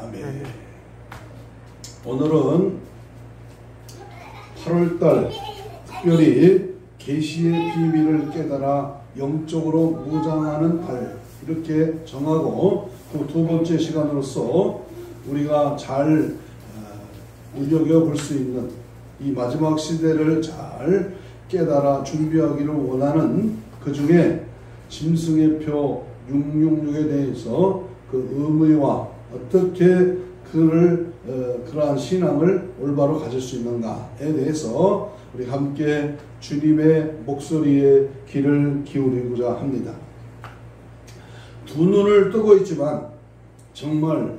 아멘. 오늘은 8월달 특별히 계시의 비밀을 깨달아 영적으로 무장하는 달 이렇게 정하고 그 두 번째 시간으로서 우리가 잘 눈여겨볼 수 있는 이 마지막 시대를 잘 깨달아 준비하기를 원하는 그 중에 짐승의 표 666에 대해서 그 의미와 어떻게 그러한 신앙을 올바로 가질 수 있는가에 대해서 우리 함께 주님의 목소리에 귀를 기울이고자 합니다. 두 눈을 뜨고 있지만 정말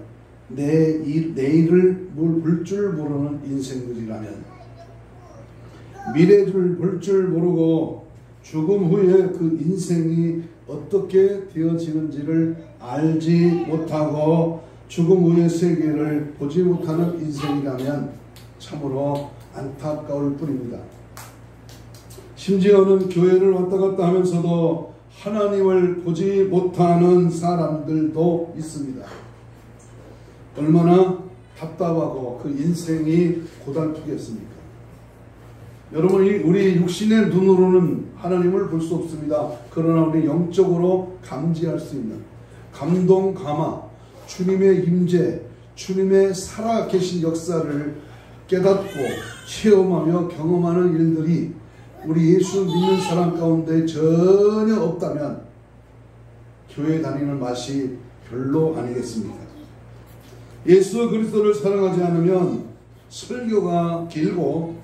내일을 볼 줄 모르는 인생들이라면, 미래를 볼 줄 모르고 죽음 후에 그 인생이 어떻게 되어지는지를 알지 못하고 죽음 후의 세계를 보지 못하는 인생이라면 참으로 안타까울 뿐입니다. 심지어는 교회를 왔다 갔다 하면서도 하나님을 보지 못하는 사람들도 있습니다. 얼마나 답답하고 그 인생이 고달프겠습니까? 여러분, 우리 육신의 눈으로는 하나님을 볼 수 없습니다. 그러나 우리 영적으로 감지할 수 있는 감동, 감화, 주님의 임재, 주님의 살아계신 역사를 깨닫고 체험하며 경험하는 일들이 우리 예수 믿는 사람 가운데 전혀 없다면 교회 다니는 맛이 별로 아니겠습니까? 예수 그리스도를 사랑하지 않으면 설교가 길고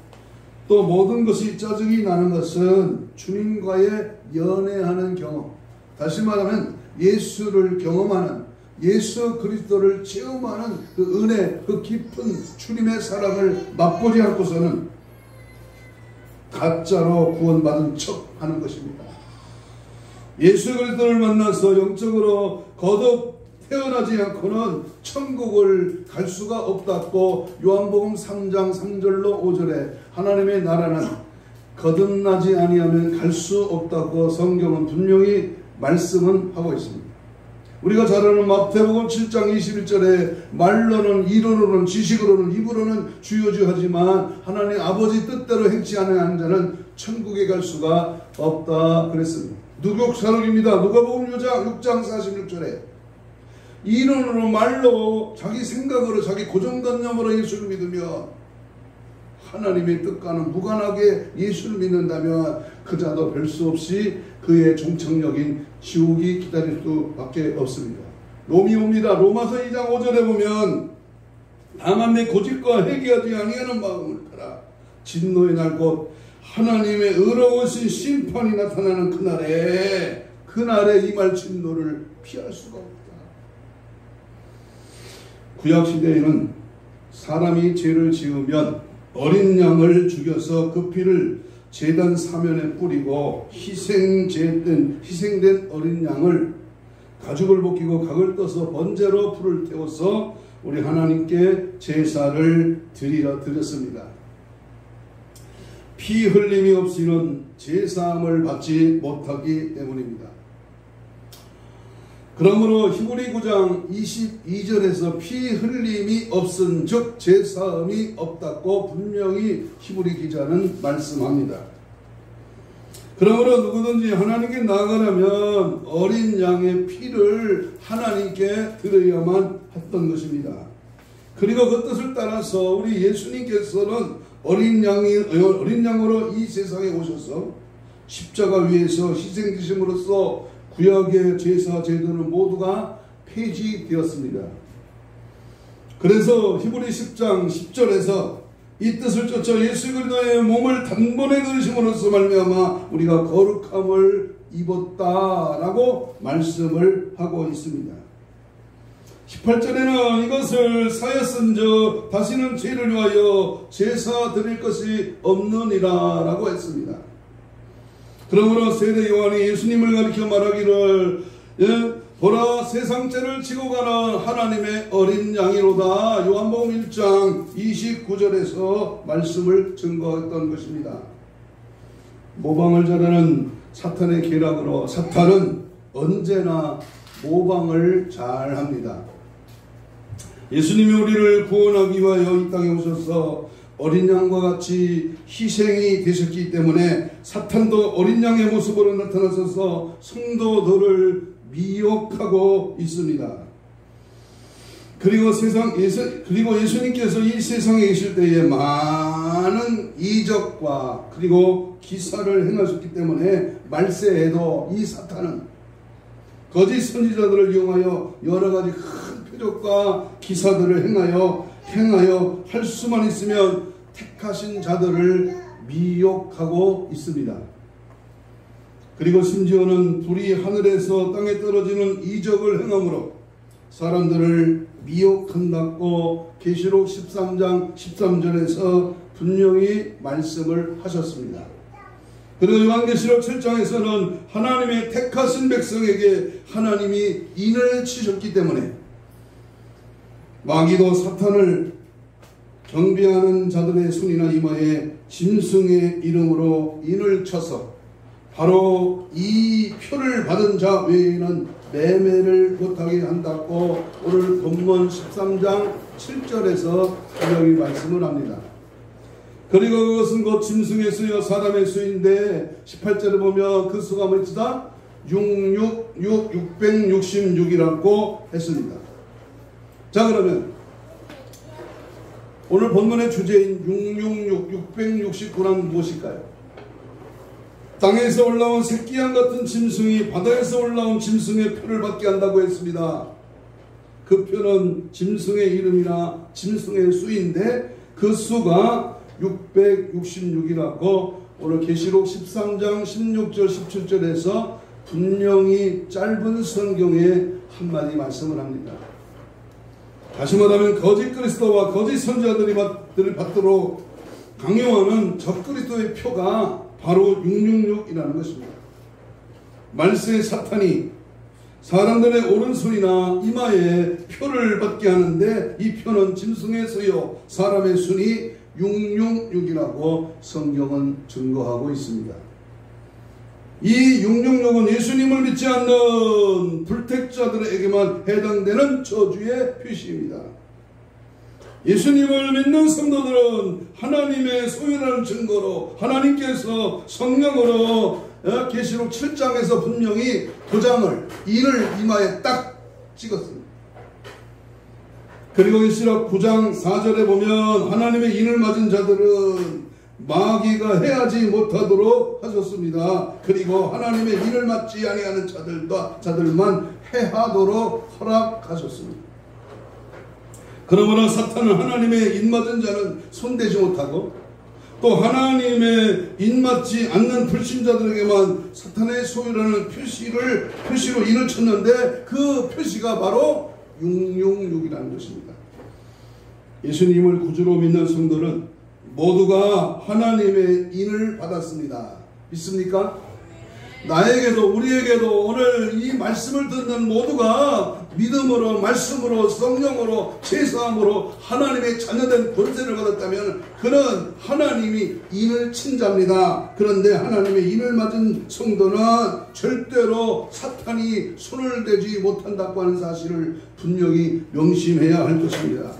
또 모든 것이 짜증이 나는 것은 주님과의 연애하는 경험, 다시 말하면 예수를 경험하는, 예수 그리스도를 체험하는 그 은혜, 그 깊은 주님의 사랑을 맛보지 않고서는 가짜로 구원받은 척 하는 것입니다. 예수 그리스도를 만나서 영적으로 거듭 태어나지 않고는 천국을 갈 수가 없다고 요한복음 3장 3절로 5절에 하나님의 나라는 거듭나지 아니하면 갈 수 없다고 성경은 분명히 말씀은 하고 있습니다. 우리가 잘 아는 마태복음 7장 21절에 말로는 이론으로는 지식으로는 입으로는 주여주하지만 하나님 아버지 뜻대로 행치 않은 자는 천국에 갈 수가 없다 그랬습니다. 누국사록입니다. 누가복음 6장 46절에 이론으로 말로 자기 생각으로 자기 고정관념으로 예수를 믿으며 하나님의 뜻과는 무관하게 예수를 믿는다면 그 자도 별 수 없이 그의 종착역인 지옥이 기다릴 수밖에 없습니다. 롬이 옵니다. 로마서 2장 5절에 보면 다만 내 고집과 회개하지 아니하는 마음을 따라 진노의 날 곧 하나님의 의로우신 심판이 나타나는 그날에 임할 진노를 피할 수가 없다. 구약시대에는 사람이 죄를 지으면 어린 양을 죽여서 그 피를 제단 사면에 뿌리고 희생된 어린 양을 가죽을 벗기고 각을 떠서 번제로 불을 태워서 우리 하나님께 제사를 드렸습니다. 피 흘림이 없이는 제사함을 받지 못하기 때문입니다. 그러므로 히브리 9장 22절에서 피 흘림이 없은 즉 제사함이 없다고 분명히 히브리 기자는 말씀합니다. 그러므로 누구든지 하나님께 나아가려면 어린 양의 피를 하나님께 드려야만 했던 것입니다. 그리고 그 뜻을 따라서 우리 예수님께서는 어린 양으로 이 세상에 오셔서 십자가 위에서 희생되심으로써 구약의 제사 제도는 모두가 폐지되었습니다. 그래서 히브리 10장 10절에서 이 뜻을 쫓아 예수 그리스도의 몸을 단번에 들으심으로써 말미암아 우리가 거룩함을 입었다라고 말씀을 하고 있습니다. 18절에는 이것을 사였은즉 다시는 죄를 위하여 제사 드릴 것이 없느니라 라고 했습니다. 그러므로 세례 요한이 예수님을 가리켜 말하기를 보라 세상 죄를 지고 가는 하나님의 어린 양이로다. 요한복음 1장 29절에서 말씀을 증거했던 것입니다. 모방을 잘하는 사탄의 계략으로 사탄은 언제나 모방을 잘합니다. 예수님이 우리를 구원하기 위하여 이 땅에 오셔서 어린 양과 같이 희생이 되셨기 때문에 사탄도 어린 양의 모습으로 나타나셔서 성도들을 미혹하고 있습니다. 그리고 예수님께서 이 세상에 계실 때에 많은 이적과 그리고 기사를 행하셨기 때문에 말세에도 이 사탄은 거짓 선지자들을 이용하여 여러 가지 큰 표적과 기사들을 행하여 할 수만 있으면 택하신 자들을 미혹하고 있습니다. 그리고 심지어는 불이 하늘에서 땅에 떨어지는 이적을 행함으로 사람들을 미혹한다고 계시록 13장 13절에서 분명히 말씀을 하셨습니다. 그리고 요한계시록 7장에서는 하나님의 택하신 백성에게 하나님이 인을 치셨기 때문에 마귀도 사탄을 경배하는 자들의 손이나 이마에 짐승의 이름으로 인을 쳐서 바로 이 표를 받은 자 외에는 매매를 못하게 한다고 오늘 본문 13장 7절에서 분명히 말씀을 합니다. 그리고 그것은 곧 짐승의 수요 사람의 수인데 18절에 보면 그 수가 몇이다? 666이라고 했습니다. 자, 그러면 오늘 본문의 주제인 666은 무엇일까요? 땅에서 올라온 새끼양 같은 짐승이 바다에서 올라온 짐승의 표를 받게 한다고 했습니다. 그 표는 짐승의 이름이나 짐승의 수인데 그 수가 666이라고 오늘 계시록 13장 16절 17절에서 분명히 짧은 성경에 한마디 말씀을 합니다. 다시 말하면 거짓 그리스도와 거짓 선지자들을 받도록 강요하는 적그리스도의 표가 바로 666이라는 것입니다. 말세의 사탄이 사람들의 오른손이나 이마에 표를 받게 하는데 이 표는 짐승의 수요 사람의 순이 666이라고 성경은 증거하고 있습니다. 이 666은 예수님을 믿지 않는 불택자들에게만 해당되는 저주의 표시입니다. 예수님을 믿는 성도들은 하나님의 소유라는 증거로 하나님께서 성령으로 계시록 7장에서 분명히 도장을 인을 이마에 딱 찍었습니다. 그리고 계시록 9장 4절에 보면 하나님의 인을 맞은 자들은 마귀가 해하지 못하도록 하셨습니다. 그리고 하나님의 인을 맞지 아니하는 자들만 해하도록 허락하셨습니다. 그러므로 사탄은 하나님의 인 맞은 자는 손대지 못하고 또 하나님의 인 맞지 않는 불신자들에게만 사탄의 소유라는 표시로 인을 쳤는데 그 표시가 바로 666이라는 것입니다. 예수님을 구주로 믿는 성도는 모두가 하나님의 인을 받았습니다. 믿습니까? 나에게도 우리에게도 오늘 이 말씀을 듣는 모두가 믿음으로 말씀으로 성령으로 제사함으로 하나님의 자녀된 권세를 받았다면 그는 하나님이 인을 친 자입니다. 그런데 하나님의 인을 맞은 성도는 절대로 사탄이 손을 대지 못한다고 하는 사실을 분명히 명심해야 할 것입니다.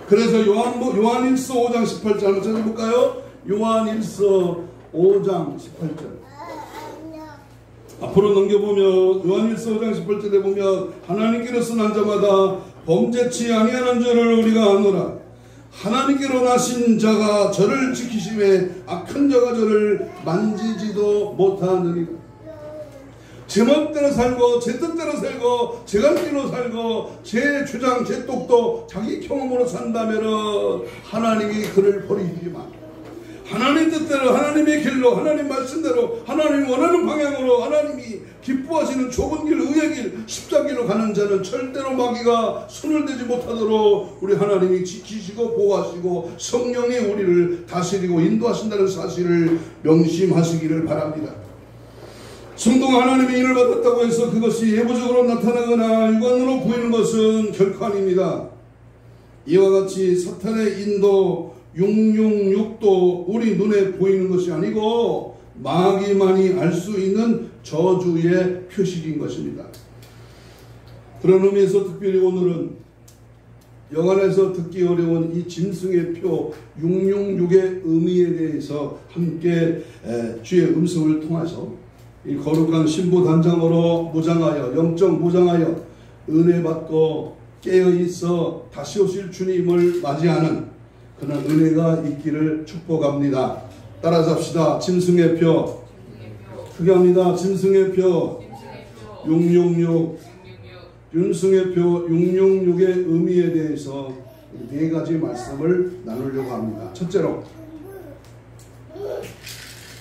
그래서 요한일서 5장 18절 한번 찾아볼까요? 요한일서 5장 18절 앞으로 넘겨보면 요한일서 5장 18절에 보면 하나님께로서 난 자마다 범죄치 아니하는 줄을 우리가 아노라. 하나님께로 나신 자가 저를 지키심에 악한 자가 저를 만지지도 못하느니라. 제 맘대로 살고 제 뜻대로 살고 제 갈길로 살고 제 주장 제 똑도 자기 경험으로 산다면 하나님이 그를 버리지만 하나님 뜻대로 하나님의 길로 하나님 말씀대로 하나님 원하는 방향으로 하나님이 기뻐하시는 좁은 길 의의 길 십자길로 가는 자는 절대로 마귀가 손을 대지 못하도록 우리 하나님이 지키시고 보호하시고 성령이 우리를 다스리고 인도하신다는 사실을 명심하시기를 바랍니다. 성도가 하나님의 인을 받았다고 해서 그것이 예부적으로 나타나거나 육안으로 보이는 것은 결코 아닙니다. 이와 같이 사탄의 인도 666도 우리 눈에 보이는 것이 아니고 마귀만이 알 수 있는 저주의 표식인 것입니다. 그런 의미에서 특별히 오늘은 영안에서 듣기 어려운 이 짐승의 표 666의 의미에 대해서 함께 주의 음성을 통해서 이 거룩한 신부 단장으로 무장하여 영적 무장하여 은혜 받고 깨어 있어 다시 오실 주님을 맞이하는 그런 은혜가 있기를 축복합니다. 따라서 합시다. 짐승의 표, 크게 합니다. 짐승의 표 666, 짐승의 표 666의 의미에 대해서 네 가지 말씀을 나누려고 합니다. 첫째로,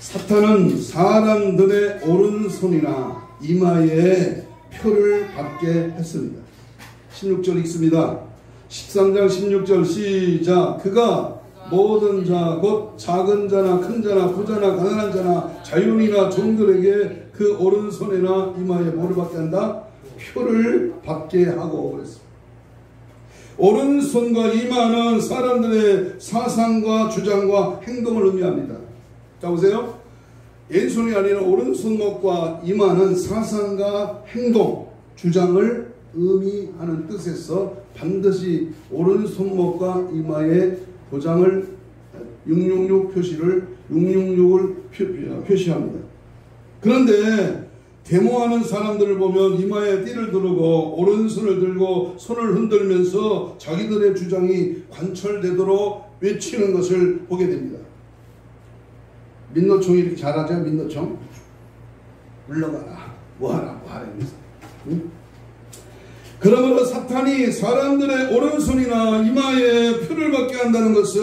사탄은 사람들의 오른손이나 이마에 표를 받게 했습니다. 16절 읽습니다. 13장 16절 시작. 그가 모든 자 곧 작은 자나 큰 자나 부자나 가난한 자나 자유인이나 종들에게 그 오른손이나 이마에 뭐를 받게 한다? 표를 받게 하고 그랬습니다. 오른손과 이마는 사람들의 사상과 주장과 행동을 의미합니다. 자 보세요. 왼손이 아니라 오른손목과 이마는 사상과 행동, 주장을 의미하는 뜻에서 반드시 오른손목과 이마에 도장을 666 표시를 666을 표시합니다. 그런데 데모하는 사람들을 보면 이마에 띠를 두르고 오른손을 들고 손을 흔들면서 자기들의 주장이 관철되도록 외치는 것을 보게 됩니다. 민노총이 이렇게 잘하죠? 민노총 물러가라 뭐하라 이러면서. 응? 그러므로 사탄이 사람들의 오른손이나 이마에 표를 받게 한다는 것은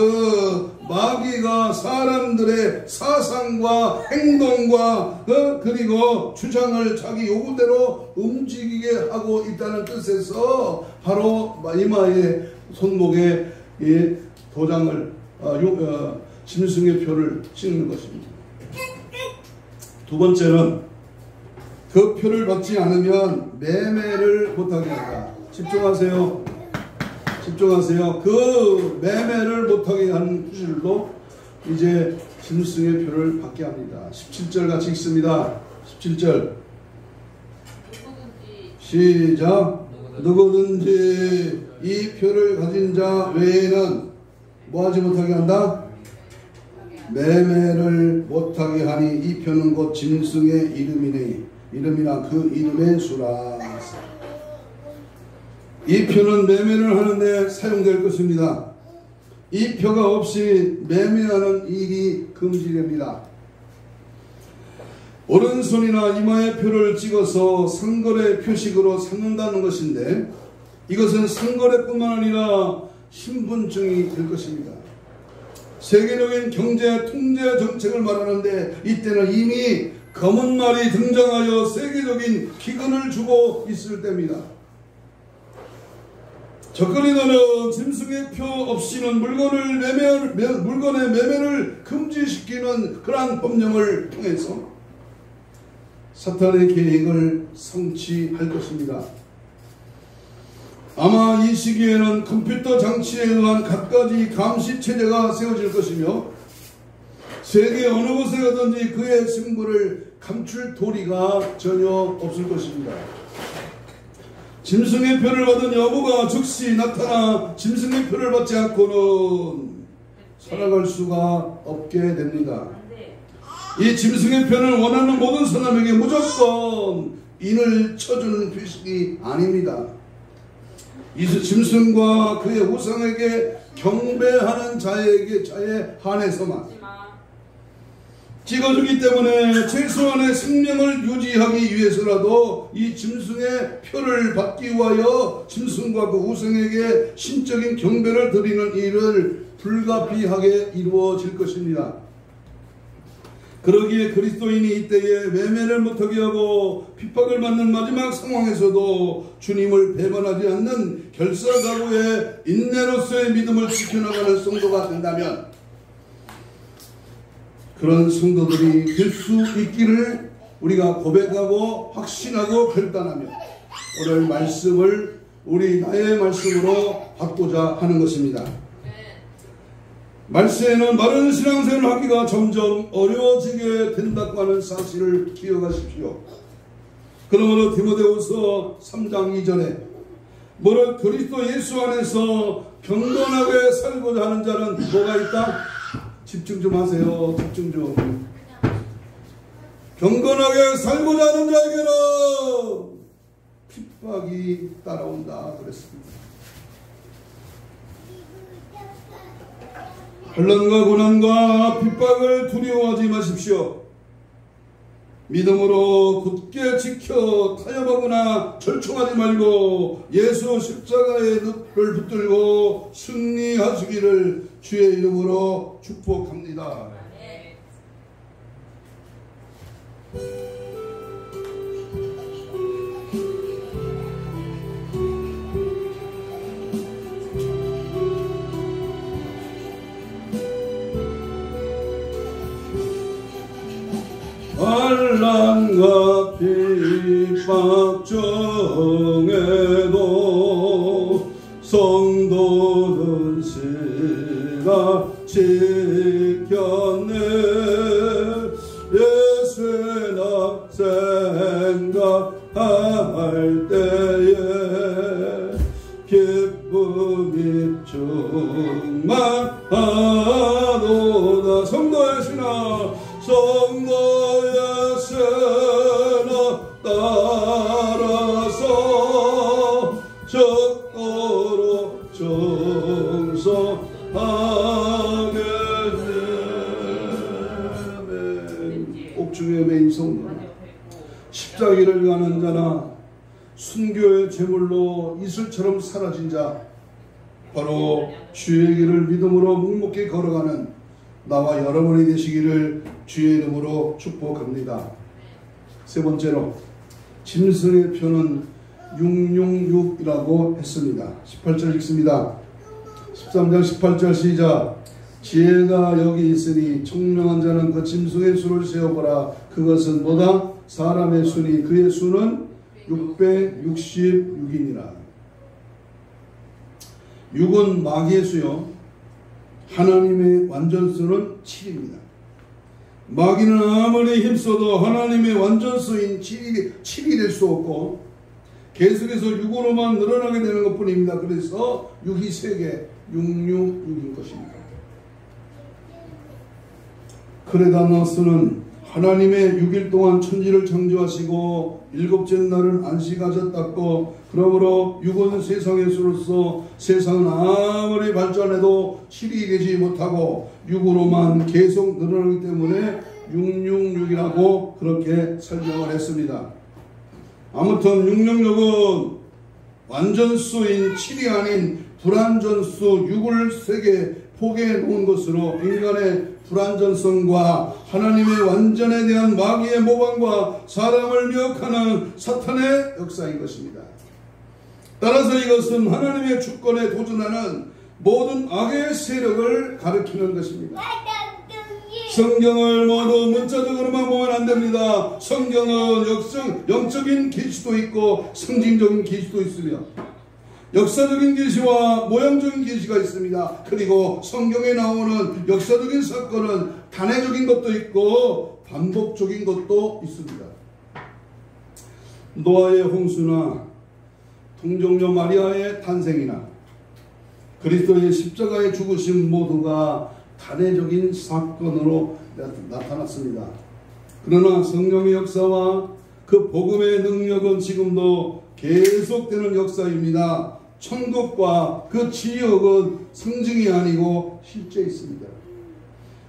마귀가 사람들의 사상과 행동과 그리고 주장을 자기 요구대로 움직이게 하고 있다는 뜻에서 바로 이마에 손목에 도장을 짐승의 표를 찍는 것입니다. 두 번째는 그 표를 받지 않으면 매매를 못하게 한다. 집중하세요. 집중하세요. 그 매매를 못하게 하는 구실로 이제 짐승의 표를 받게 합니다. 17절 같이 읽습니다. 17절 시작. 누구든지 이 표를 가진 자 외에는 뭐하지 못하게 한다? 매매를 못하게 하니 이 표는 곧 짐승의 이름이나 그 이름의 수라. 이 표는 매매를 하는데 사용될 것입니다. 이 표가 없이 매매하는 일이 금지됩니다. 오른손이나 이마에 표를 찍어서 상거래 표식으로 삼는다는 것인데 이것은 상거래뿐만 아니라 신분증이 될 것입니다. 세계적인 경제 통제 정책을 말하는데 이때는 이미 검은 말이 등장하여 세계적인 기근을 주고 있을 때입니다. 적거리너는 짐승의 표 없이는 물건의 매매를 금지시키는 그러한 법령을 통해서 사탄의 계획을 성취할 것입니다. 아마 이 시기에는 컴퓨터 장치에 의한 갖가지 감시 체제가 세워질 것이며 세계 어느 곳에 가든지 그의 승부를 감출 도리가 전혀 없을 것입니다. 짐승의 표를 받은 여부가 즉시 나타나 짐승의 표를 받지 않고는 살아갈 수가 없게 됩니다. 이 짐승의 표는 원하는 모든 사람에게 무조건 인을 쳐주는 표식이 아닙니다. 이 짐승과 그의 우상에게 경배하는 자에 한해서만 찍어주기 때문에 최소한의 생명을 유지하기 위해서라도 이 짐승의 표를 받기 위하여 짐승과 그 우상에게 신적인 경배를 드리는 일을 불가피하게 이루어질 것입니다. 그러기에 그리스도인이 이때에 매매를 못하게 하고 핍박을 받는 마지막 상황에서도 주님을 배반하지 않는 결사각오의 인내로서의 믿음을 지켜나가는 성도가 된다면 그런 성도들이 될 수 있기를 우리가 고백하고 확신하고 결단하며 오늘 말씀을 나의 말씀으로 받고자 하는 것입니다. 말세에는 바른 신앙생활을 하기가 점점 어려워지게 된다고 하는 사실을 기억하십시오. 그러므로 디모데후서 3장 2절에 무릇 그리스도 예수 안에서 경건하게 살고자 하는 자는 뭐가 있다? 집중 좀 하세요. 집중 좀. 경건하게 살고자 하는 자에게는 핍박이 따라온다 그랬습니다. 환난과 고난과 핍박을 두려워하지 마십시오. 믿음으로 굳게 지켜 타협하거나 절충하지 말고 예수 십자가의 늪을 붙들고 승리하시기를 주의 이름으로 축복합니다. 환난과 핍박 중에도 성도는 신앙 지켰네. 예수의 나 생각할 때에 기쁨이 충만하도다. 성도의 신앙, 성도의 신앙 따라서 적도로 충성하게 되네. 옥중의 메인 성도, 십자기를 가는 자나 순교의 제물로 이슬처럼 사라진 자, 바로 주의 길을 믿음으로 묵묵히 걸어가는 나와 여러분이 되시기를 주의 이름으로 축복합니다. 세 번째로 짐승의 표는 666이라고 했습니다. 18절 읽습니다. 13장 18절 시작. 지혜가 여기 있으니 총명한 자는 그 짐승의 수를 세어보라. 그것은 뭐다? 사람의 수니 그의 수는 666이니라. 6은 마귀의 수요, 하나님의 완전수는 7입니다. 마귀는 아무리 힘써도 하나님의 완전수인 7이 될 수 없고 계속해서 6으로만 늘어나게 되는 것 뿐입니다. 그래서 6이 3개, 666인 것입니다. 크레다나스는 하나님의 6일 동안 천지를 창조하시고 일곱째 날은 안식하셨다고, 그러므로 6은 세상의 수로서 세상은 아무리 발전해도 7이 되지 못하고 6으로만 계속 늘어나기 때문에 666이라고 그렇게 설명을 했습니다. 아무튼 666은 완전수인 7이 아닌 불완전수 6을 세게 포개해 놓은 것으로 인간의 불완전성과 하나님의 완전에 대한 마귀의 모방과 사람을 미혹하는 사탄의 역사인 것입니다. 따라서 이것은 하나님의 주권에 도전하는 모든 악의 세력을 가리키는 것입니다. 성경을 모두 문자적으로만 보면 안 됩니다. 성경은 영적인 계시도 있고 상징적인 계시도 있으며 역사적인 계시와 모형적인 계시가 있습니다. 그리고 성경에 나오는 역사적인 사건은 단회적인 것도 있고 반복적인 것도 있습니다. 노아의 홍수나 동정녀 마리아의 탄생이나 그리스도의 십자가의 죽으심 모두가 단회적인 사건으로 나타났습니다. 그러나 성령의 역사와 그 복음의 능력은 지금도 계속되는 역사입니다. 천국과 그 지역은 상징이 아니고 실제 있습니다.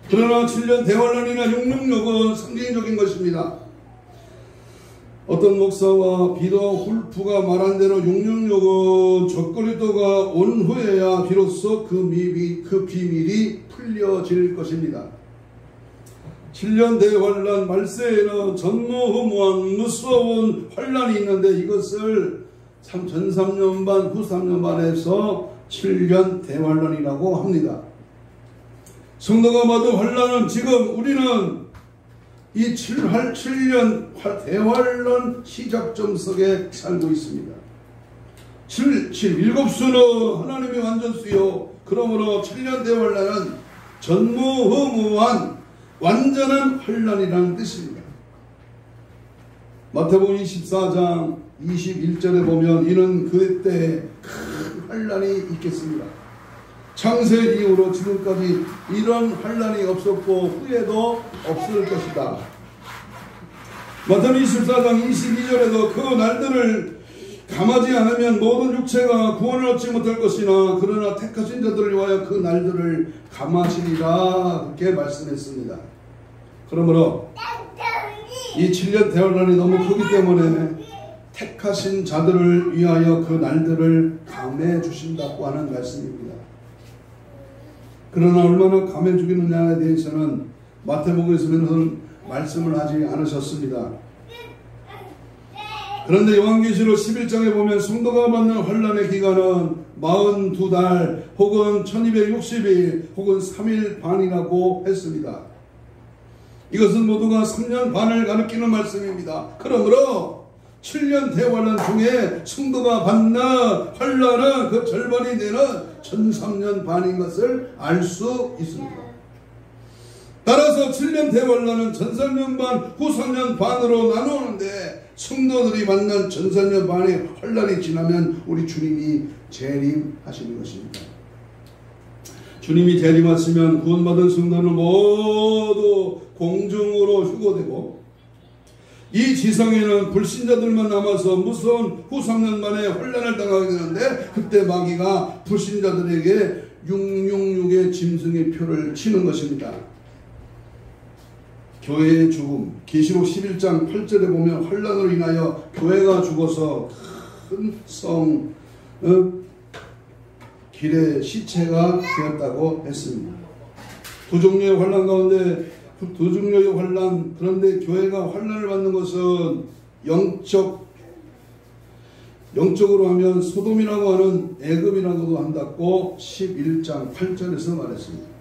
그러나 7년 대환란이나 666은 상징적인 것입니다. 어떤 목사와 비도 훌프가 말한 대로 666은 적그리스도가 온 후에야 비로소 그 비밀이 풀려질 것입니다. 7년 대환란 말세에는 전무후무한 무서운 환란이 있는데 이것을 전 3년 반, 후 3년 반에서 7년 대환란이라고 합니다. 성도가 받은 환란은 지금 우리는 이 7년 대환란 시작점 속에 살고 있습니다. 7수는 하나님의 완전수요, 그러므로 7년 대환란은 전무후무한 완전한 환란이라는 뜻입니다. 마태복음 24장 21절에 보면 이는 그때 큰 환란이 있겠습니다. 창세 이후로 지금까지 이런 환란이 없었고 후에도 없을 것이다. 마태복음 24장 22절에도 그 날들을 감하지 않으면 모든 육체가 구원을 얻지 못할 것이나 그러나 택하신 자들을 위하여 그 날들을 감하시리라 그렇게 말씀했습니다. 그러므로 이 7년 대환란이 너무 크기 때문에 택하신 자들을 위하여 그 날들을 감해 주신다고 하는 말씀입니다. 그러나 얼마나 감해 주기느냐에 대해서는 마태복음에서는 말씀을 하지 않으셨습니다. 그런데 요한계시록 11장에 보면 성도가 받는 환란의 기간은 42달 혹은 1260일 혹은 3일 반이라고 했습니다. 이것은 모두가 3년 반을 가리키는 말씀입니다. 그러므로 7년 대환란 중에 성도가 받는 환란은 그 절반이 되는 1003년 반인 것을 알 수 있습니다. 따라서 7년 대환란은 1003년 반, 후 3년 반으로 나누는데 성도들이 만난 1003년 반의 환란이 지나면 우리 주님이 재림하시는 것입니다. 주님이 재림하시면 구원받은 성도는 모두 공중으로 휴거되고 이 지상에는 불신자들만 남아서 무서운 후 3년 만에 환란을 당하게 되는데 그때 마귀가 불신자들에게 666의 짐승의 표를 치는 것입니다. 교회의 죽음, 계시록 11장 8절에 보면 환란으로 인하여 교회가 죽어서 큰 성 길의 시체가 되었다고 했습니다. 두 종류의 환란 가운데 두 종류의 환란, 그런데 교회가 환란을 받는 것은 영적으로 하면 소돔이라고 하는 애굽이라고도 한다고 11장 8절에서 말했습니다.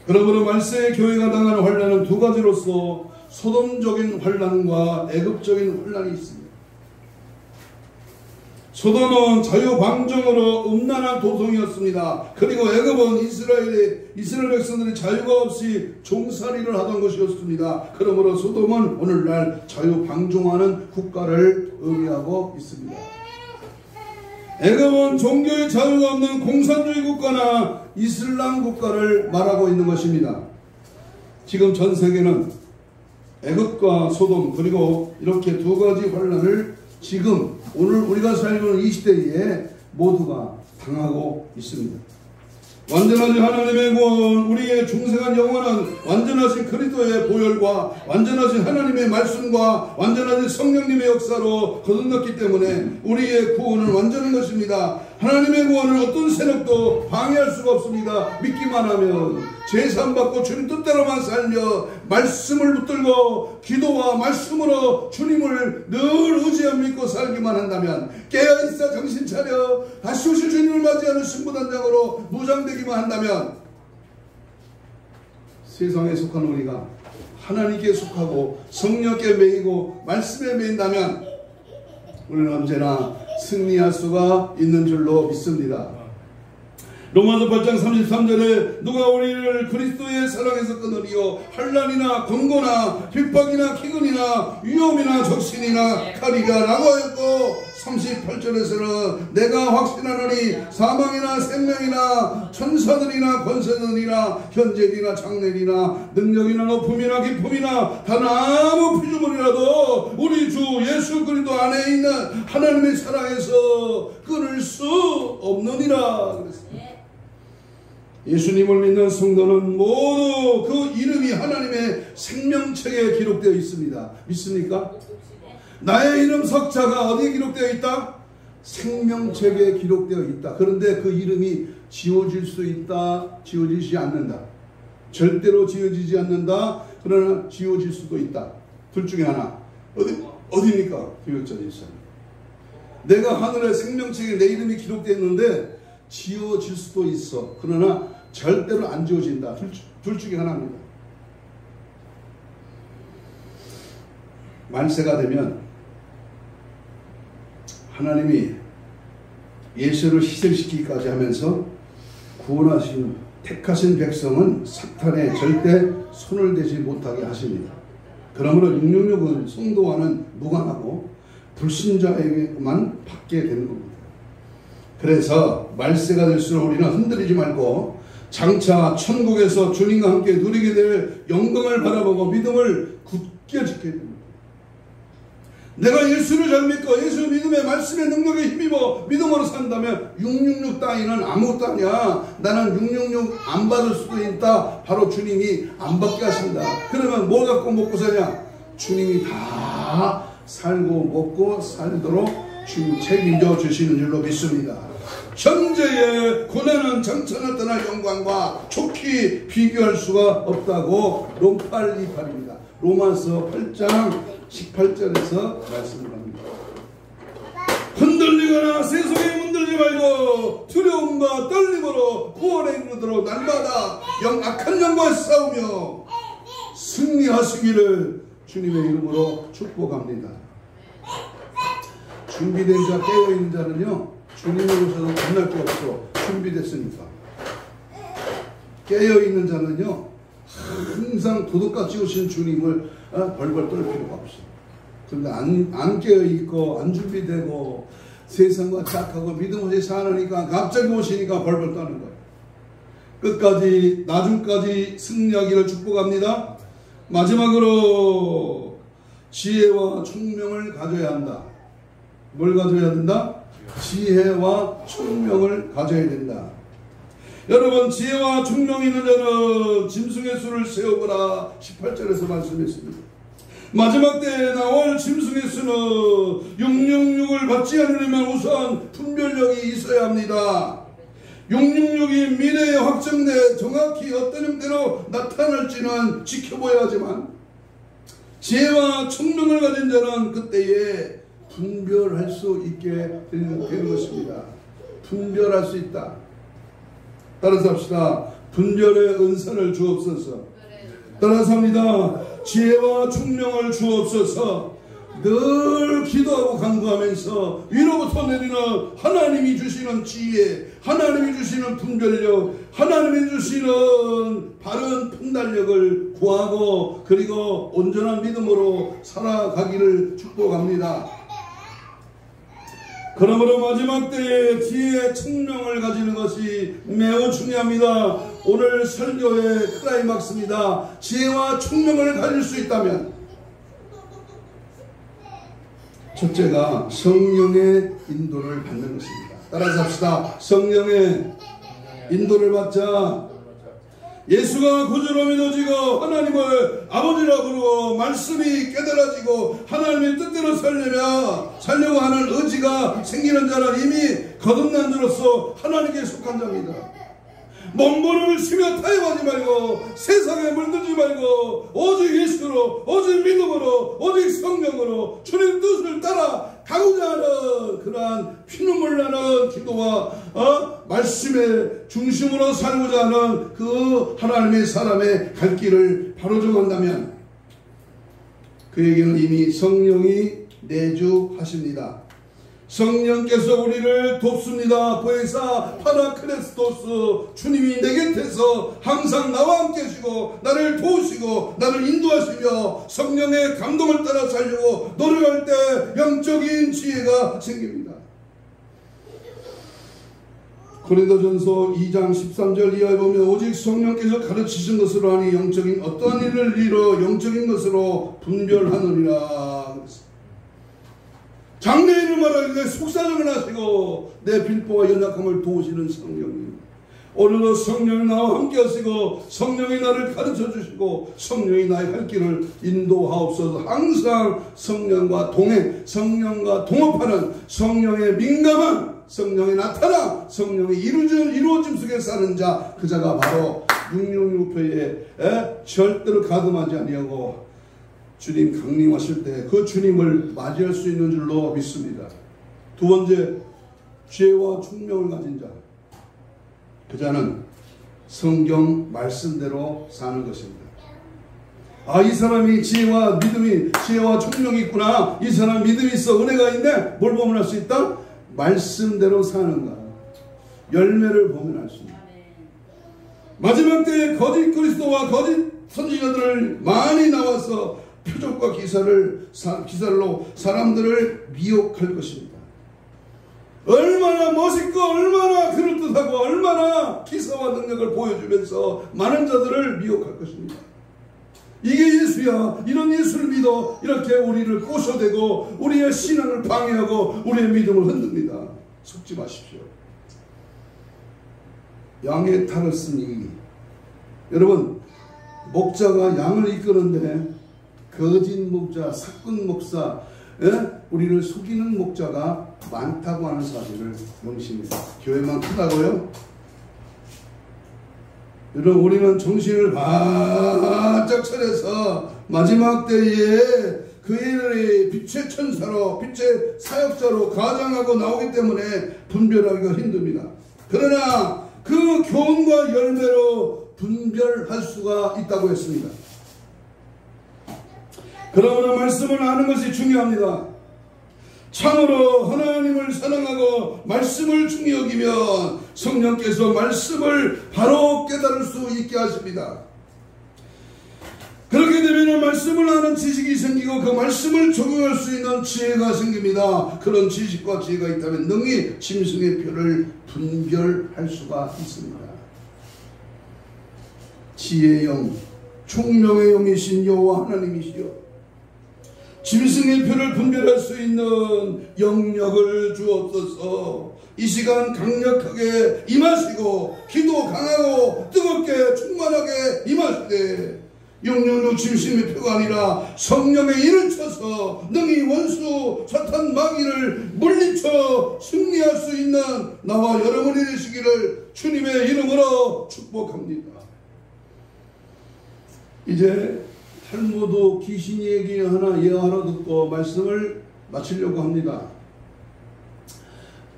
그러므로 말세의 교회가 당하는 환란은 두 가지로서 소돔적인 환란과 애굽적인 환란이 있습니다. 소돔은 자유방종으로 음란한 도성이었습니다. 그리고 애굽은 이스라엘 백성들이 자유가 없이 종살이를 하던 것이었습니다. 그러므로 소돔은 오늘날 자유방종하는 국가를 의미하고 있습니다. 애굽은 종교의 자유가 없는 공산주의 국가나 이슬람 국가를 말하고 있는 것입니다. 지금 전 세계는 애굽과 소돔 그리고 이렇게 두 가지 환란을 지금 오늘 우리가 살고 있는 이 시대에 모두가 당하고 있습니다. 완전하신 하나님의 구원, 우리의 중생한 영혼은 완전하신 그리스도의 보혈과 완전하신 하나님의 말씀과 완전하신 성령님의 역사로 거듭났기 때문에 우리의 구원은 완전한 것입니다. 하나님의 구원은 어떤 세력도 방해할 수가 없습니다. 믿기만 하면 제사함받고 주님 뜻대로만 살며 말씀을 붙들고 기도와 말씀으로 주님을 늘 의지하며 믿고 살기만 한다면, 깨어있어 정신 차려 다시 오실 주님을 맞이하는 신부단장으로 무장되기만 한다면, 세상에 속한 우리가 하나님께 속하고 성령께 매이고 말씀에 매인다면 우리는 언제나 승리할 수가 있는 줄로 믿습니다. 로마서 8장 33절에 누가 우리를 그리스도의 사랑에서 끊으리요, 환난이나 권고나 핍박이나 기근이나 위험이나 적신이나 칼이라 라고 하였고, 38절에서는 내가 확신하노니 사망이나 생명이나 천사들이나 권세들이나 현재이나 장래이나 능력이나 높음이나 기쁨이나 단 아무 피조물이라도 우리 주 예수 그리스도 안에 있는 하나님의 사랑에서 끊을 수 없느니라 그랬습니다. 예수님을 믿는 성도는 모두 그 이름이 하나님의 생명책에 기록되어 있습니다. 믿습니까? 나의 이름 석자가 어디에 기록되어 있다? 생명책에 기록되어 있다. 그런데 그 이름이 지워질 수 있다, 지워지지 않는다. 절대로 지워지지 않는다. 그러나 지워질 수도 있다. 둘 중에 하나. 어디입니까? 교역자에 있어요. 내가 하늘의 생명책에 내 이름이 기록되어 있는데 지워질 수도 있어. 그러나 절대로 안 지워진다. 둘 중에 하나입니다. 만세가 되면 하나님이 예수를 희생시키기까지 하면서 구원하신 택하신 백성은 사탄에 절대 손을 대지 못하게 하십니다. 그러므로 666은 성도와는 무관하고 불신자에게만 받게 되는 겁니다. 그래서 말세가 될수록 우리는 흔들리지 말고 장차 천국에서 주님과 함께 누리게 될 영광을 바라보고 믿음을 굳게 지켜야 됩니다. 내가 예수를 잘 믿고 예수 믿음의 말씀의 능력에 힘입어 믿음으로 산다면 666 따위는 아무것도 아니야. 나는 666 안 받을 수도 있다. 바로 주님이 안 받게 하신다. 그러면 뭘 갖고 먹고 사냐? 주님이 다 살고 먹고 살도록 주님 책임져 주시는 줄로 믿습니다. 현재의 고난은 장차를 떠날 영광과 좋게 비교할 수가 없다고 롬828입니다. 로마서 8장 18절에서 말씀을 합니다. 흔들리거나 세속에 문들지 말고 두려움과 떨림으로 구원에 이르도록 날마다 악한 영과 싸우며 승리하시기를 주님의 이름으로 축복합니다. 준비된 자, 깨어있는 자는요, 주님이 오셔도 겁날 게 없어. 준비됐으니까. 깨어있는 자는요, 항상 도둑같이 오신 주님을 벌벌 떨 필요가 없어. 그런데 안 깨어있고 안 준비되고 세상과 착하고 믿음 없이 사느니까 갑자기 오시니까 벌벌 떠는 거예요. 끝까지 나중까지 승리하기를 축복합니다. 마지막으로 지혜와 총명을 가져야 한다. 뭘 가져야 된다? 지혜와 총명을 가져야 된다. 여러분, 지혜와 총명이 있는 자는 짐승의 수를 세어보라 18절에서 말씀했습니다. 마지막 때에 나올 짐승의 수는 666을 받지 않으려면 우선 분별력이 있어야 합니다. 666이 미래에 확정돼 정확히 어떤 형태로 나타날지는 지켜봐야 하지만 지혜와 총명을 가진 자는 그때에 분별할 수 있게 되는 것입니다. 분별할 수 있다. 따라서 합시다. 분별의 은사를 주옵소서. 따라서 합니다. 지혜와 총명을 주옵소서. 늘 기도하고 간구하면서 위로부터 내리는 하나님이 주시는 지혜, 하나님이 주시는 분별력, 하나님이 주시는 바른 판단력을 구하고 그리고 온전한 믿음으로 살아가기를 축복합니다. 그러므로 마지막 때에 지혜의 총명을 가지는 것이 매우 중요합니다. 오늘 설교의 클라이막스입니다. 지혜와 총명을 가질 수 있다면 첫째가 성령의 인도를 받는 것입니다. 따라서 합시다. 성령의 인도를 받자. 예수가 구주로 믿어지고 하나님을 아버지라 부르고 말씀이 깨달아지고 하나님의 뜻대로 살려고 하는 의지가 생기는 자는 이미 거듭난 자로서 하나님께 속한 자입니다. 몸부림을 치며 타협하지 말고 세상에 물들지 말고 오직 예수로 오직 믿음으로 오직 성령으로 주님 뜻을 따라 가고자 하는 그러한 피눈물 나는 기도와 말씀의 중심으로 살고자 하는 그 하나님의 사람의 갈 길을 바로 정한다면 그에게는 이미 성령이 내주하십니다. 성령께서 우리를 돕습니다. 보혜사 파라크레스토스 주님이 내 곁에서 항상 나와 함께 하시고 나를 도우시고 나를 인도하시며 성령의 감동을 따라 살려고 노력할 때 영적인 지혜가 생깁니다. 고린도전서 2장 13절 이하에 보면 오직 성령께서 가르치신 것으로 하니 영적인 어떠한 일을 이뤄 영적인 것으로 분별하느니라. 장래일을 말하기 위해 속사정을 하시고 내 빌보와 연약함을 도우시는 성령님, 오늘도 성령이 나와 함께 하시고 성령이 나를 가르쳐 주시고 성령이 나의 갈 길을 인도하옵소서. 항상 성령과 동행, 성령과 동업하는 성령의 민감한 성령의 나타나 성령의 이루어짐 속에 사는 자, 그 자가 바로 666표에 절대로 가늠하지 아니하고 주님 강림하실 때 그 주님을 맞이할 수 있는 줄로 믿습니다. 두 번째, 지혜와 총명을 가진 자, 그 자는 성경 말씀대로 사는 것입니다. 이 사람이 지혜와 총명이 있구나, 이 사람 믿음이 있어, 은혜가 있네. 뭘 보면 알 수 있다? 말씀대로 사는가, 열매를 보면 알 수 있다. 마지막 때에 거짓 그리스도와 거짓 선지자들을 많이 나와서 표적과 기사로 사람들을 미혹할 것입니다. 얼마나 멋있고 얼마나 그럴듯하고 얼마나 기사와 능력을 보여주면서 많은 자들을 미혹할 것입니다. 이게 예수야, 이런 예수를 믿어, 이렇게 우리를 꼬셔대고 우리의 신앙을 방해하고 우리의 믿음을 흔듭니다. 속지 마십시오. 양의 탈을 쓰니, 여러분, 목자가 양을 이끄는데 거짓 목자, 사꾼 목사, 우리를 속이는 목자가 많다고 하는 사실을 명심합니다. 교회만 크다고요? 여러분, 우리는 정신을 바짝 차려서 마지막 때에 그 일을 빛의 천사로, 빛의 사역자로 가장하고 나오기 때문에 분별하기가 힘듭니다. 그러나 그 교훈과 열매로 분별할 수가 있다고 했습니다. 그러므로 말씀을 아는 것이 중요합니다. 참으로 하나님을 사랑하고 말씀을 중히 여기면 성령께서 말씀을 바로 깨달을 수 있게 하십니다. 그렇게 되면 말씀을 아는 지식이 생기고 그 말씀을 적용할 수 있는 지혜가 생깁니다. 그런 지식과 지혜가 있다면 능히 짐승의 표를 분별할 수가 있습니다. 지혜의 영, 총명의 영이신 여호와 하나님이시여, 짐승의 표를 분별할 수 있는 영력을 주옵소서. 이 시간 강력하게 임하시고 기도 강하고 뜨겁게 충만하게 임하시되 영령로 짐승의 표가 아니라 성령의 일을 쳐서 능히 원수 사탄 마귀를 물리쳐 승리할 수 있는 나와 여러분이 되시기를 주님의 이름으로 축복합니다. 이제 탈무드 귀신 얘기 하나 듣고 말씀을 마치려고 합니다.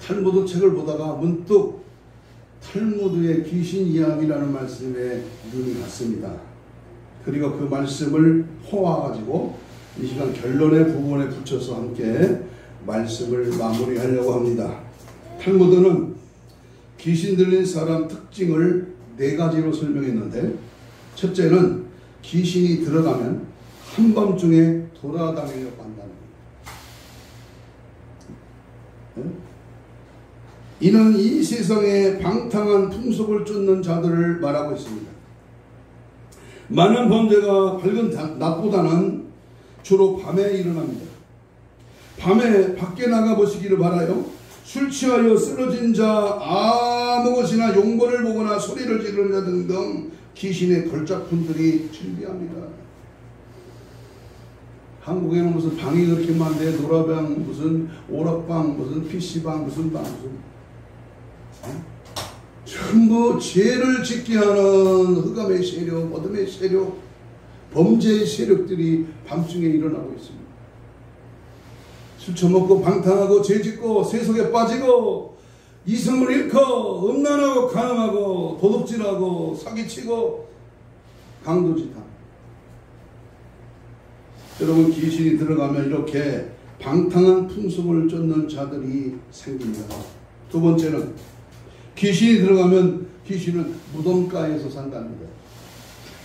탈무드 책을 보다가 문득 탈무드의 귀신 이야기라는 말씀에 눈이 갔습니다. 그리고 그 말씀을 모아가지고 이 시간 결론의 부분에 붙여서 함께 말씀을 마무리하려고 합니다. 탈무드는 귀신 들린 사람 특징을 4가지로 설명했는데, 첫째는 귀신이 들어가면 한밤중에 돌아다니려고 한다는 거예요. 이는 이 세상에 방탕한 풍속을 쫓는 자들을 말하고 있습니다. 많은 범죄가 밝은 낮보다는 주로 밤에 일어납니다. 밤에 밖에 나가보시기를 바라요. 술 취하여 쓰러진 자, 아무 것이나 용벌을 보거나 소리를 지르는 자 등등 귀신의 걸작품들이 즐비합니다. 한국에는 무슨 방이 그렇게 많은데, 노라방, 무슨 오락방, 무슨 PC방, 무슨 방, 전부 죄를 짓게 하는 흑암의 세력, 어둠의 세력, 범죄의 세력들이 밤중에 일어나고 있습니다. 술 처먹고 방탕하고 죄짓고 세속에 빠지고 이성을 잃고 음란하고 가늠하고 도둑질하고 사기치고 강도짓하고. 여러분, 귀신이 들어가면 이렇게 방탕한 풍속을 쫓는 자들이 생깁니다. 두 번째는 귀신이 들어가면 귀신은 무덤가에서 산답니다.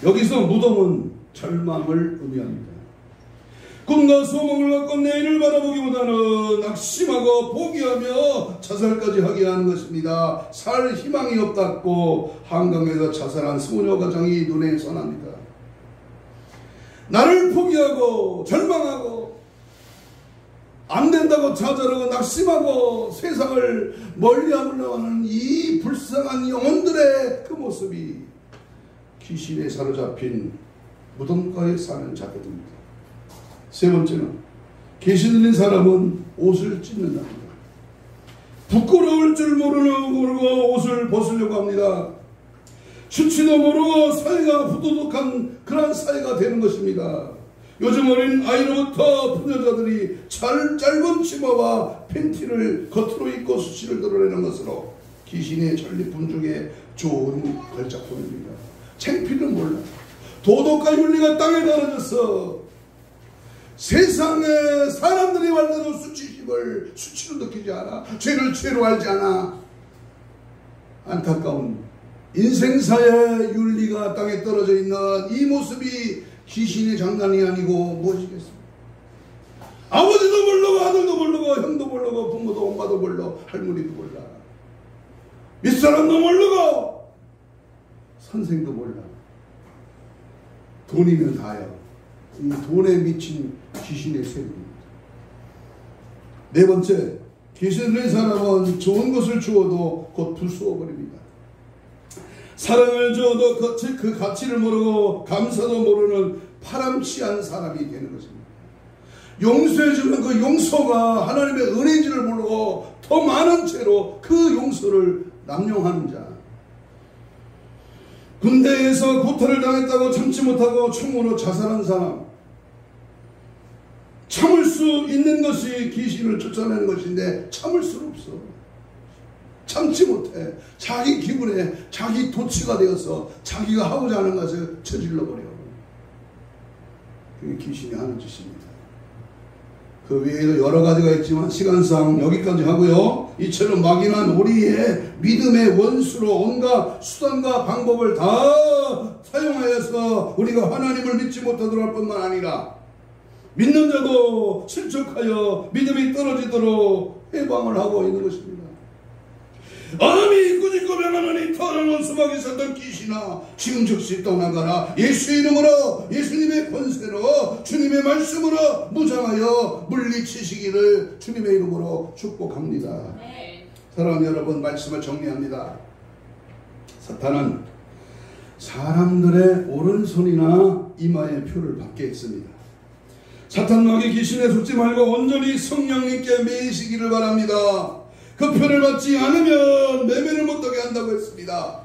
여기서 무덤은 절망을 의미합니다. 꿈과 소망을 갖고 내일을 바라보기보다는 낙심하고 포기하며 자살까지 하게 하는 것입니다. 살 희망이 없다고 한강에서 자살한 소녀 가정이 눈에 선합니다. 나를 포기하고 절망하고 안 된다고 좌절하고 낙심하고 세상을 멀리하려고 하는 이 불쌍한 영혼들의 그 모습이 귀신에 사로잡힌 무덤가에 사는 자들입니다. 세 번째는 귀신 들린 사람은 옷을 찢는답니다. 부끄러울 줄 모르고 옷을 벗으려고 합니다. 수치도 모르고 사이가 부도덕한 그런 사이가 되는 것입니다. 요즘 어린 아이로부터 부녀자들이 짧은 치마와 팬티를 겉으로 입고 수치를 드러내는 것으로 귀신의 전리품 중에 좋은 걸작품입니다. 창피는 몰라. 도덕과 윤리가 땅에 떨어졌어. 세상에 사람들이 말대로 수치로 느끼지 않아. 죄를 죄로 알지 않아. 안타까운 인생사의 윤리가 땅에 떨어져 있는 이 모습이 귀신의 장난이 아니고 무엇이겠습니까? 아버지도 모르고 아들도 모르고 형도 모르고 부모도 엄마도 모르고 할머니도 몰라. 윗사람도 모르고 선생도 몰라. 돈이면 다야. 이 돈에 미친 귀신의 세력입니다. 네 번째, 귀신의 사람은 좋은 것을 주어도 곧 부수어버립니다. 사랑을 주어도 그 가치를 모르고 감사도 모르는 파람치한 사람이 되는 것입니다. 용서해주면 그 용서가 하나님의 은혜인지를 모르고 더 많은 채로 그 용서를 남용하는 자. 군대에서 구타를 당했다고 참지 못하고 총으로 자살한 사람. 참을 수 있는 것이 귀신을 쫓아내는 것인데 참을 수 없어. 참지 못해. 자기 기분에 자기 도취가 되어서 자기가 하고자 하는 것을 저질러버려. 그게 귀신이 하는 짓입니다. 그 외에도 여러 가지가 있지만 시간상 여기까지 하고요. 이처럼 마귀는 우리의 믿음의 원수로 온갖 수단과 방법을 다 사용하여서 우리가 하나님을 믿지 못하도록 할 뿐만 아니라 믿는 자도 실족하여 믿음이 떨어지도록 해방을 하고 있는 것입니다. 암이 꾸짖고 병하노니 털어놓은 수박에 섰던 귀신아 지금 즉시 떠나가라. 예수의 이름으로 예수님의 권세로 주님의 말씀으로 무장하여 물리치시기를 주님의 이름으로 축복합니다. 네. 사랑하는 여러분, 말씀을 정리합니다. 사탄은 사람들의 오른손이나 이마에 표를 받게 했습니다. 사탄 마귀 귀신에 속지 말고 온전히 성령님께 매이시기를 바랍니다. 그 표를 받지 않으면 매매를 못하게 한다고 했습니다.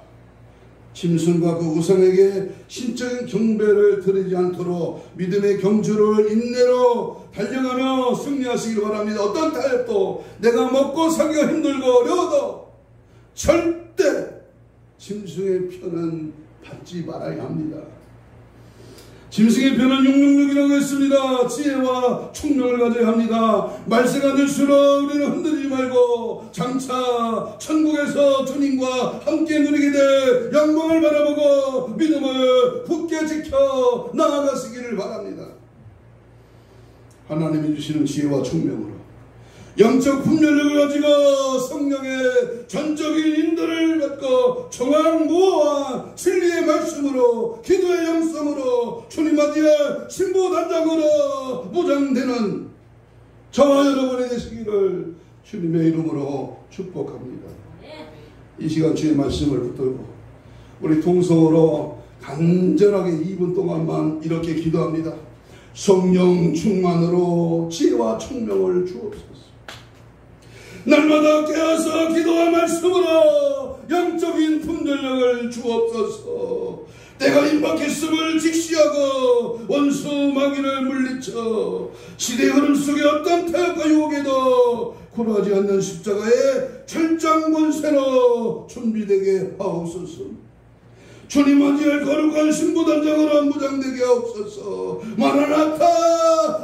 짐승과 그 우상에게 신적인 경배를 드리지 않도록 믿음의 경주를 인내로 달려가며 승리하시기를 바랍니다. 어떤 타협도 내가 먹고 살기가 힘들고 어려워도 절대 짐승의 표는 받지 말아야 합니다. 짐승의 표는 666이라고 했습니다. 지혜와 총명을 가져야 합니다. 말세가 될수록 우리는 흔들리지 말고 장차 천국에서 주님과 함께 누리게 될 영광을 바라보고 믿음을 굳게 지켜 나아가시기를 바랍니다. 하나님이 주시는 지혜와 총명으로 영적 분별력을 가지고 성령의 전적인 인도를 받고 정황무어와 진리의 말씀으로 기도의 영성으로 주님 맞이할 신부단장으로 무장되는 저와 여러분이 되시기를 주님의 이름으로 축복합니다. 이 시간 주의 말씀을 붙들고 우리 통성으로 간절하게 2분 동안만 이렇게 기도합니다. 성령 충만으로 지혜와 총명을 주옵소서. 날마다 깨어서 기도와 말씀으로 영적인 분별력을 주옵소서. 때가 임박했음을 직시하고 원수 마귀를 물리쳐 시대의 흐름 속에 어떤 태엽과 유혹에도 굴하지 않는 십자가의 철장 권세로 준비되게 하옵소서. 주님 맞이할 거룩한 신부단장으로 무장되게 하옵소서. 마라나타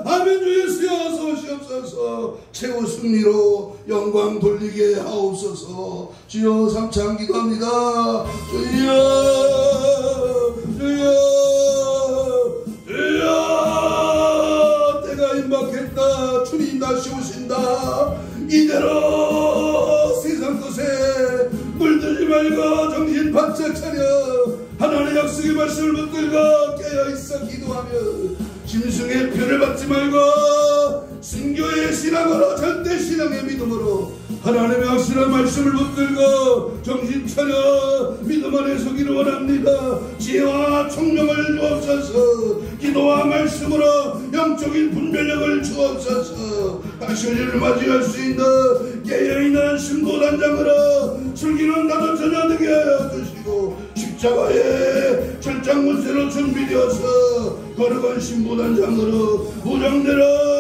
아멘. 주 예수여 어서 오시옵소서. 최후 승리로 영광 돌리게 하옵소서. 주여 삼창 기도합니다. 주여 주여 주여. 때가 임박했다. 주님 다시 오신다. 이대로 세상 것에 물들지 말고 정신 바짝 차려 하나님의 약속의 말씀을 붙들고 깨어있어 기도하며 짐승의 표를 받지 말고 순교의 신앙으로 절대 신앙의 믿음으로 하나님의 확실한 말씀을 붙들고 정신 차려 믿음 안에 서기를 원합니다. 지혜와 총명을 주옵소서. 기도와 말씀으로 영적인 분별력을 주옵소서. 다시 우리를 맞이할 수 있는 깨어있는 신부단장으로 즐기는 나도 전혀 되게 하여 주시고 십자가의 철장 문세로 준비되어서 거룩한 신부단장으로 무장되어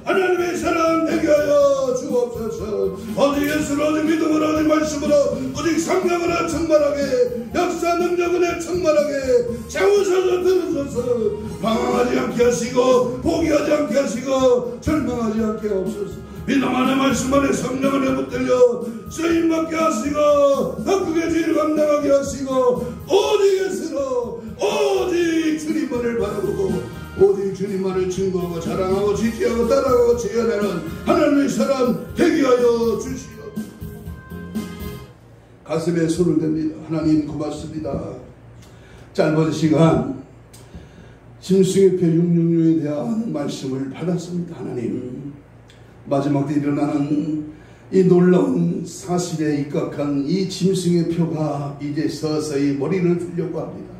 하나님의 사랑 되게 하여 주옵소서. 오직 예수로 오직 믿음으로 오직 말씀으로 오직 성령으로 충만하게 역사 능력을 충만하게 채우셔서 들으셔서 방황하지 않게 하시고 포기하지 않게 하시고 절망하지 않게 하옵소서. 믿음 안에 말씀 안에 성령 안에 붙들려 쓰임받게 하시고 더 크게 주의를 감당하게 하시고 오직 예수로 오직 주님만을 바라 바라보고 오직 주님만을 증거하고 자랑하고 지지하고 따라가고 재현하는 하나님의 사람 되게 하여 주시옵소서. 가슴에 손을 댑니다. 하나님 고맙습니다. 짧은 시간 짐승의 표 666에 대한 말씀을 받았습니다. 하나님, 마지막 때 일어나는 이 놀라운 사실에 입각한 이 짐승의 표가 이제 서서히 머리를 들려고 합니다.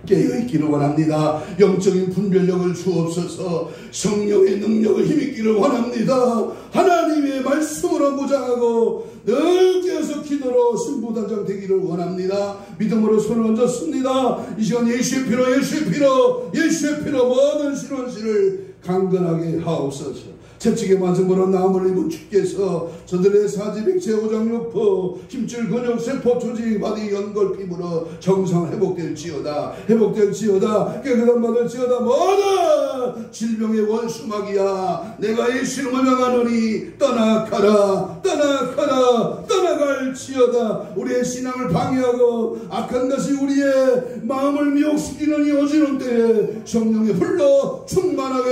깨어있기를 원합니다. 영적인 분별력을 주옵소서. 성령의 능력을 힘있기를 원합니다. 하나님의 말씀으로 무장하고 늘 깨어서 기도로 승부단장 되기를 원합니다. 믿음으로 손을 얹었습니다. 이 시간 예수의 피로 예수의 피로 예수의 피로 모든 신원실을 강건하게 하옵소서. 채찍에 맞음으로 나음을 입은 주께서 저들의 사지백체 오장육부 힘줄 근육 세포 조직 바디 연골 피부로 정상 회복될지어다. 회복될지어다. 깨끗한 받을지어다. 모든 질병의 원수마귀야, 내가 예수를 명하노니 떠나가라 떠나가라 떠나갈지어다. 우리의 신앙을 방해하고 악한 것이 우리의 마음을 미혹시키는 이 어지러운 때에 성령의 불러 충만하게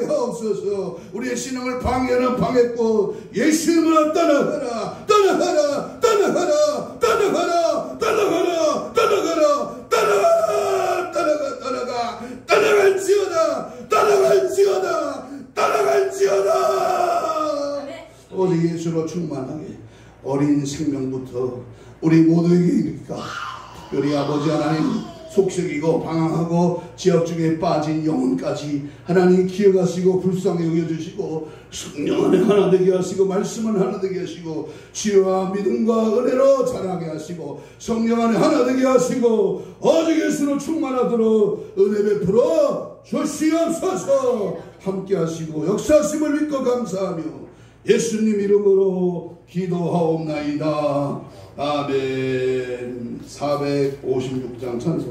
하옵소서. 우리의 신앙을 방해하는 방해꾼 예수님으로 떠나가라 떠나가라 떠나가라 떠나가라 떠나가라 떠나가라 떠나갈지어다. 오직 예수로 충만하게 어린 생명부터 우리 모두에게 이르니까 특별히 아버지 하나님 속썩이고 방황하고 지역중에 빠진 영혼까지 하나님 기억하시고 불쌍히 여겨주시고 성령 안에 하나 되게 하시고 말씀은 하나 되게 하시고 치유와 믿음과 은혜로 자라게 하시고 성령 안에 하나 되게 하시고 오직 예수로 충만하도록 은혜 베풀어 주시옵소서. 함께 하시고 역사하심을 믿고 감사하며 예수님 이름으로 기도하옵나이다. 아멘. 456장 찬송.